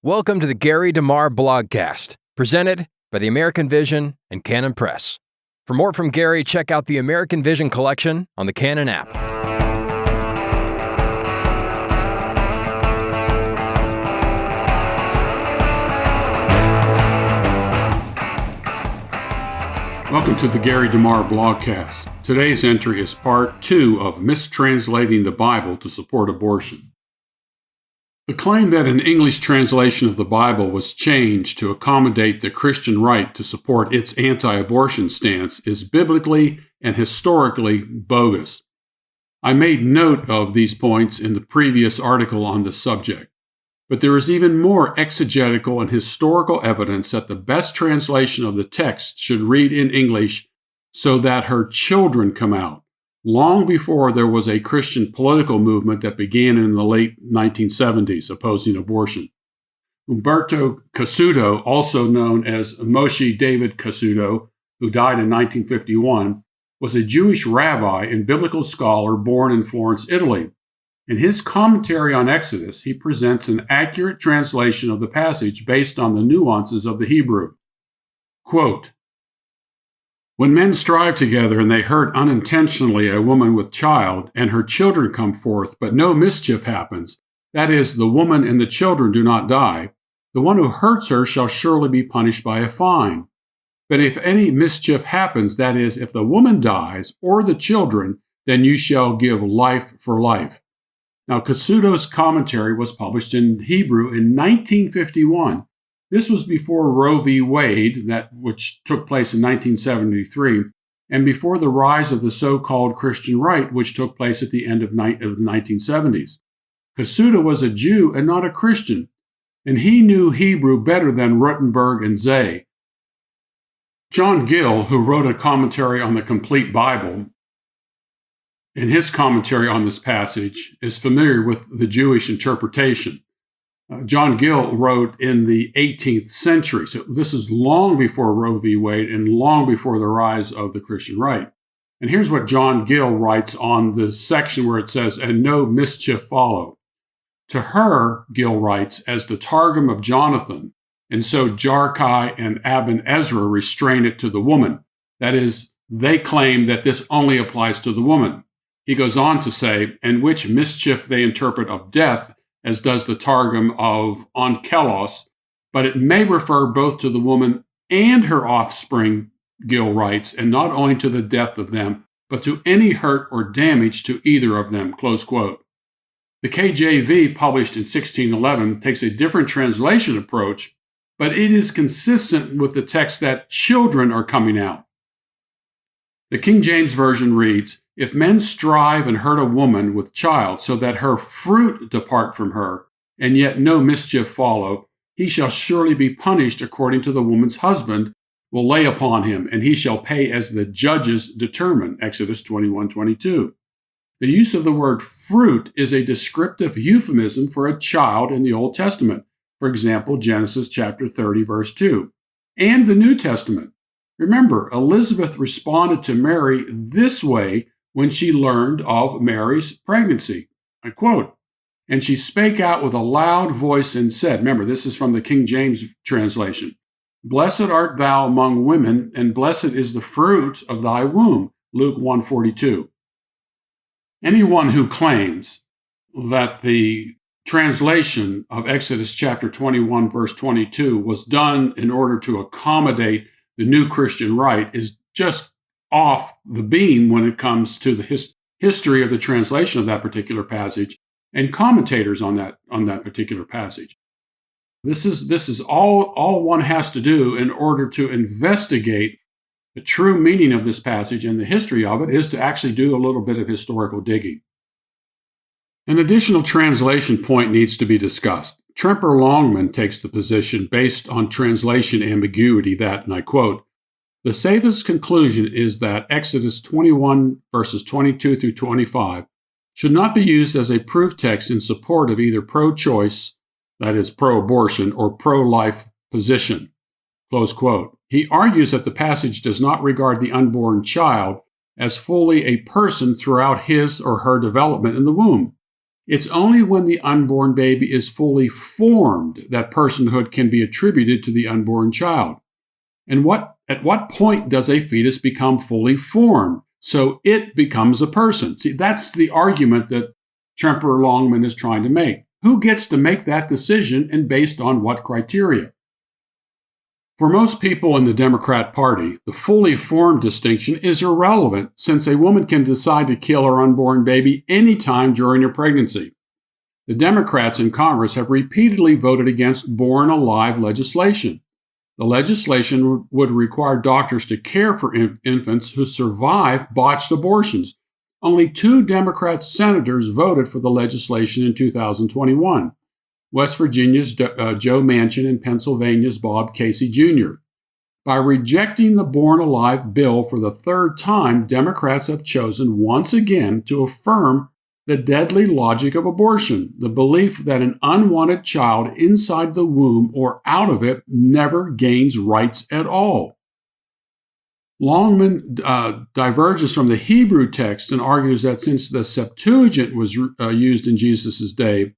Welcome to the Gary DeMar blogcast, presented by the American Vision and Canon Press. For more from Gary, check out the American Vision collection on the Canon app. Welcome to the Gary DeMar blogcast. Today's entry is part 2 of Mistranslating the Bible to Support Abortion. The claim that an English translation of the Bible was changed to accommodate the Christian right to support its anti-abortion stance is biblically and historically bogus. I made note of these points in the previous article on the subject, but there is even more exegetical and historical evidence that the best translation of the text should read in English so that her children come out, long before there was a Christian political movement that began in the late 1970s opposing abortion. Umberto Cassuto, also known as Moshe David Cassuto, who died in 1951, was a Jewish rabbi and biblical scholar born in Florence, Italy. In his commentary on Exodus, he presents an accurate translation of the passage based on the nuances of the Hebrew. Quote, "When men strive together and they hurt unintentionally a woman with child, and her children come forth, but no mischief happens, that is, the woman and the children do not die, the one who hurts her shall surely be punished by a fine. But if any mischief happens, that is, if the woman dies or the children, then you shall give life for life." Now, Cassuto's commentary was published in Hebrew in 1951. This was before Roe v. Wade, which took place in 1973, and before the rise of the so-called Christian right, which took place at the end of the 1970s. Cassuto was a Jew and not a Christian, and he knew Hebrew better than Rutenberg and Zay. John Gill, who wrote a commentary on the Complete Bible, in his commentary on this passage, is familiar with the Jewish interpretation. John Gill wrote in the 18th century, so this is long before Roe v. Wade and long before the rise of the Christian right. And here's what John Gill writes on the section where it says, "And no mischief follow. To her," Gill writes, "as the Targum of Jonathan, and so Jarchi and Aben Ezra restrain it to the woman." That is, they claim that this only applies to the woman. He goes on to say, "and which mischief they interpret of death, as does the Targum of Onkelos, but it may refer both to the woman and her offspring," Gill writes, "and not only to the death of them, but to any hurt or damage to either of them," close quote. The KJV, published in 1611, takes a different translation approach, but it is consistent with the text that children are coming out. The King James Version reads, "If men strive and hurt a woman with child, so that her fruit depart from her, and yet no mischief follow, he shall surely be punished according to the woman's husband will lay upon him, and he shall pay as the judges determine." Exodus 21:22. The use of the word fruit is a descriptive euphemism for a child in the Old Testament. For example, Genesis chapter 30, verse 2, and the New Testament. Remember, Elizabeth responded to Mary this way when she learned of Mary's pregnancy. I quote, "And she spake out with a loud voice and said," remember, this is from the King James translation, "Blessed art thou among women, and blessed is the fruit of thy womb." Luke 1:42. Anyone who claims that the translation of Exodus chapter 21, verse 22 was done in order to accommodate the new Christian right is just off the beam when it comes to the history of the translation of that particular passage and commentators on that particular passage. This is all one has to do in order to investigate the true meaning of this passage and the history of it is to actually do a little bit of historical digging. An additional translation point needs to be discussed. Tremper Longman takes the position based on translation ambiguity that, and I quote, "The safest conclusion is that Exodus 21, verses 22 through 25, should not be used as a proof text in support of either pro-choice, that is, pro-abortion, or pro-life position." Close quote. He argues that the passage does not regard the unborn child as fully a person throughout his or her development in the womb. It's only when the unborn baby is fully formed that personhood can be attributed to the unborn child. And at what point does a fetus become fully formed so it becomes a person? See, that's the argument that Tremper Longman is trying to make. Who gets to make that decision and based on what criteria? For most people in the Democrat Party, the fully formed distinction is irrelevant since a woman can decide to kill her unborn baby anytime during her pregnancy. The Democrats in Congress have repeatedly voted against born alive legislation. The legislation would require doctors to care for infants who survive botched abortions. Only 2 Democrat senators voted for the legislation in 2021. West Virginia's Joe Manchin and Pennsylvania's Bob Casey Jr. By rejecting the Born Alive bill for the 3rd time, Democrats have chosen once again to affirm the deadly logic of abortion, the belief that an unwanted child inside the womb or out of it never gains rights at all. Longman diverges from the Hebrew text and argues that since the Septuagint was used in Jesus' day,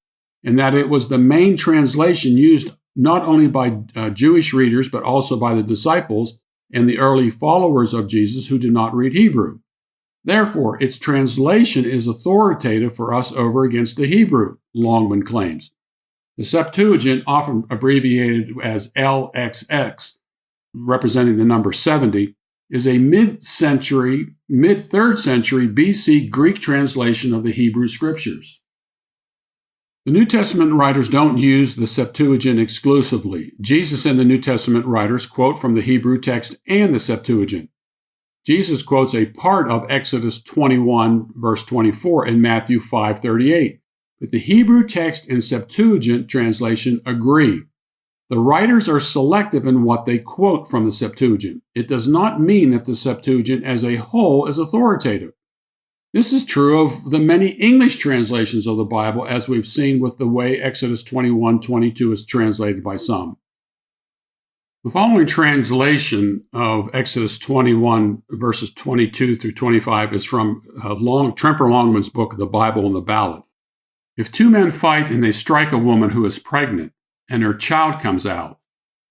and that it was the main translation used not only by Jewish readers, but also by the disciples and the early followers of Jesus who did not read Hebrew. Therefore, its translation is authoritative for us over against the Hebrew, Longman claims. The Septuagint, often abbreviated as LXX, representing the number 70, is a mid-3rd century BC Greek translation of the Hebrew Scriptures. The New Testament writers don't use the Septuagint exclusively. Jesus and the New Testament writers quote from the Hebrew text and the Septuagint. Jesus quotes a part of Exodus 21, verse 24, and Matthew 5:38. But the Hebrew text and Septuagint translation agree. The writers are selective in what they quote from the Septuagint. It does not mean that the Septuagint as a whole is authoritative. This is true of the many English translations of the Bible, as we've seen with the way Exodus 21:22 is translated by some. The following translation of Exodus 21, verses 22 through 25 is from Tremper Longman's book, The Bible and the Ballad. If 2 men fight and they strike a woman who is pregnant, and her child comes out,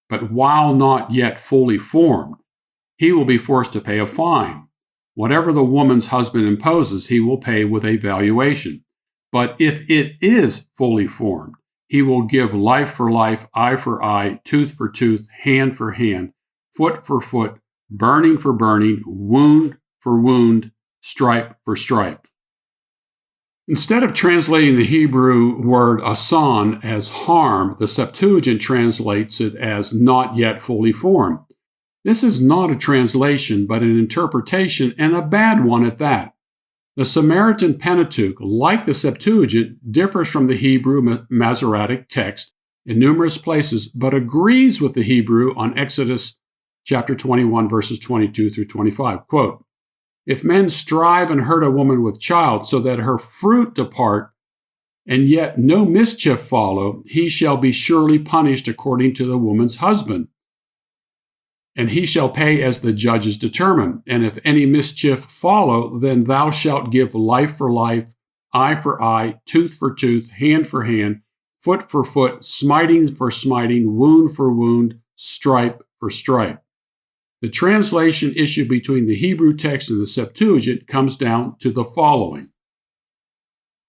but while not yet fully formed, he will be forced to pay a fine. Whatever the woman's husband imposes, he will pay with a valuation. But if it is fully formed, he will give life for life, eye for eye, tooth for tooth, hand for hand, foot for foot, burning for burning, wound for wound, stripe for stripe. Instead of translating the Hebrew word asan as harm, the Septuagint translates it as not yet fully formed. This is not a translation, but an interpretation, and a bad one at that. The Samaritan Pentateuch, like the Septuagint, differs from the Hebrew Masoretic text in numerous places, but agrees with the Hebrew on Exodus chapter 21, verses 22 through 25. Quote, "If men strive and hurt a woman with child so that her fruit depart, and yet no mischief follow, he shall be surely punished according to the woman's husband. And he shall pay as the judges determine. And if any mischief follow, then thou shalt give life for life, eye for eye, tooth for tooth, hand for hand, foot for foot, smiting for smiting, wound for wound, stripe for stripe." The translation issue between the Hebrew text and the Septuagint comes down to the following.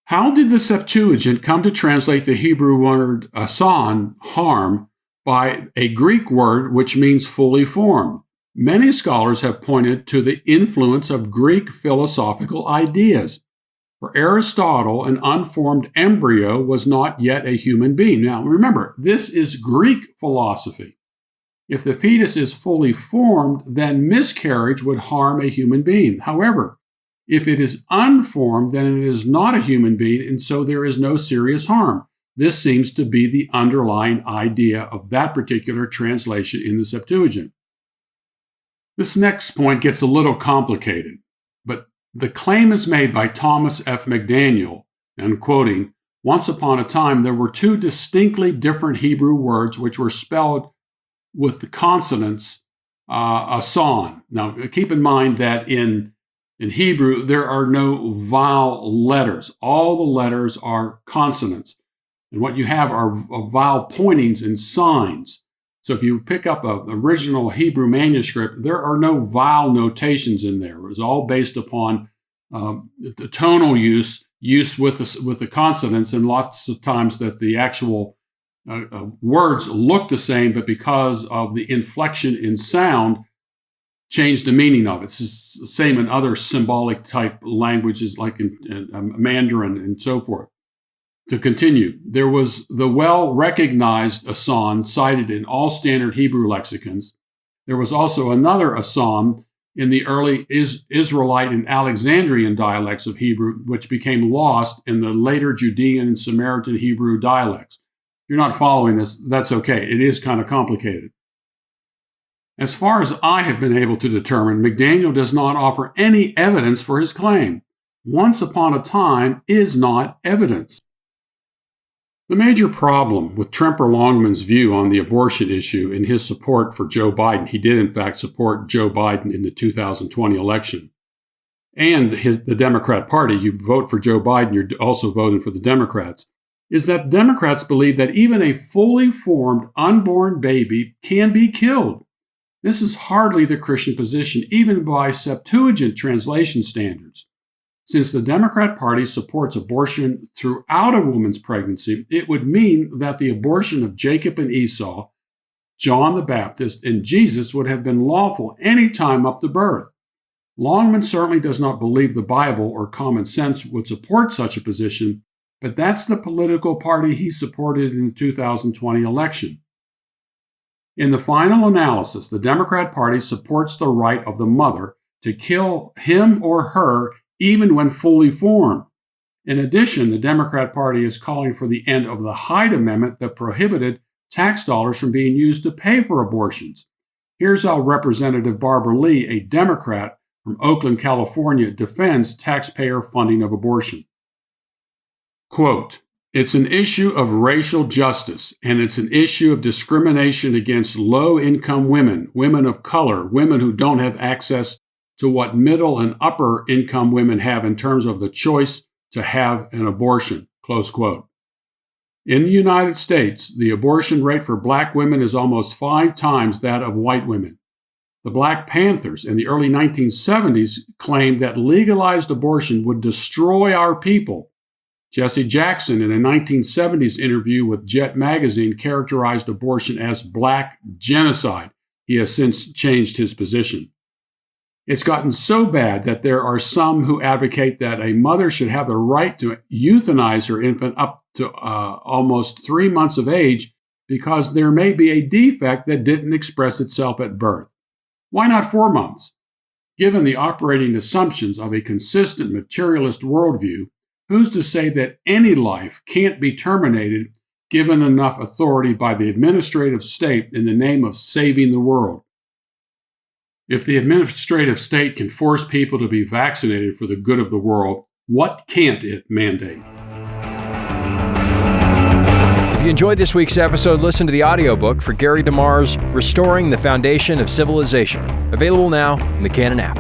How did the Septuagint come to translate the Hebrew word asan, harm, by a Greek word which means fully formed? Many scholars have pointed to the influence of Greek philosophical ideas. For Aristotle, an unformed embryo was not yet a human being. Now remember, this is Greek philosophy. If the fetus is fully formed, then miscarriage would harm a human being. However, if it is unformed, then it is not a human being, and so there is no serious harm. This seems to be the underlying idea of that particular translation in the Septuagint. This next point gets a little complicated, but the claim is made by Thomas F. McDaniel, and I'm quoting, "Once upon a time, there were 2 distinctly different Hebrew words which were spelled with the consonants asan." Now, keep in mind that in In Hebrew, there are no vowel letters. All the letters are consonants. And what you have are vowel pointings and signs. So if you pick up an original Hebrew manuscript, there are no vowel notations in there. It was all based upon the tonal use with the consonants, and lots of times that the actual words look the same, but because of the inflection in sound, change the meaning of it. It's the same in other symbolic type languages like in Mandarin and so forth. To continue, there was the well-recognized asan cited in all standard Hebrew lexicons. There was also another asan in the early Israelite and Alexandrian dialects of Hebrew, which became lost in the later Judean and Samaritan Hebrew dialects. If you're not following this, that's okay. It is kind of complicated. As far as I have been able to determine, McDaniel does not offer any evidence for his claim. Once upon a time is not evidence. The major problem with Tremper Longman's view on the abortion issue in his support for Joe Biden — he did in fact support Joe Biden in the 2020 election — and the Democrat Party — you vote for Joe Biden, you're also voting for the Democrats — is that Democrats believe that even a fully formed unborn baby can be killed. This is hardly the Christian position, even by Septuagint translation standards. Since the Democrat Party supports abortion throughout a woman's pregnancy, it would mean that the abortion of Jacob and Esau, John the Baptist, and Jesus would have been lawful any time up to birth. Longman certainly does not believe the Bible or common sense would support such a position, but that's the political party he supported in the 2020 election. In the final analysis, the Democrat Party supports the right of the mother to kill him or her even when fully formed. In addition, the Democrat Party is calling for the end of the Hyde Amendment that prohibited tax dollars from being used to pay for abortions. Here's how Representative Barbara Lee, a Democrat from Oakland, California, defends taxpayer funding of abortion. Quote, "It's an issue of racial justice, and it's an issue of discrimination against low-income women, women of color, women who don't have access to what middle and upper income women have in terms of the choice to have an abortion." Close quote. In the United States, the abortion rate for black women is almost 5 times that of white women. The Black Panthers in the early 1970s claimed that legalized abortion would destroy our people. Jesse Jackson, in a 1970s interview with Jet magazine, characterized abortion as black genocide. He has since changed his position. It's gotten so bad that there are some who advocate that a mother should have the right to euthanize her infant up to almost 3 months of age because there may be a defect that didn't express itself at birth. Why not 4 months? Given the operating assumptions of a consistent materialist worldview, who's to say that any life can't be terminated given enough authority by the administrative state in the name of saving the world? If the administrative state can force people to be vaccinated for the good of the world, what can't it mandate? If you enjoyed this week's episode, listen to the audiobook for Gary DeMar's Restoring the Foundation of Civilization, available now in the Canon app.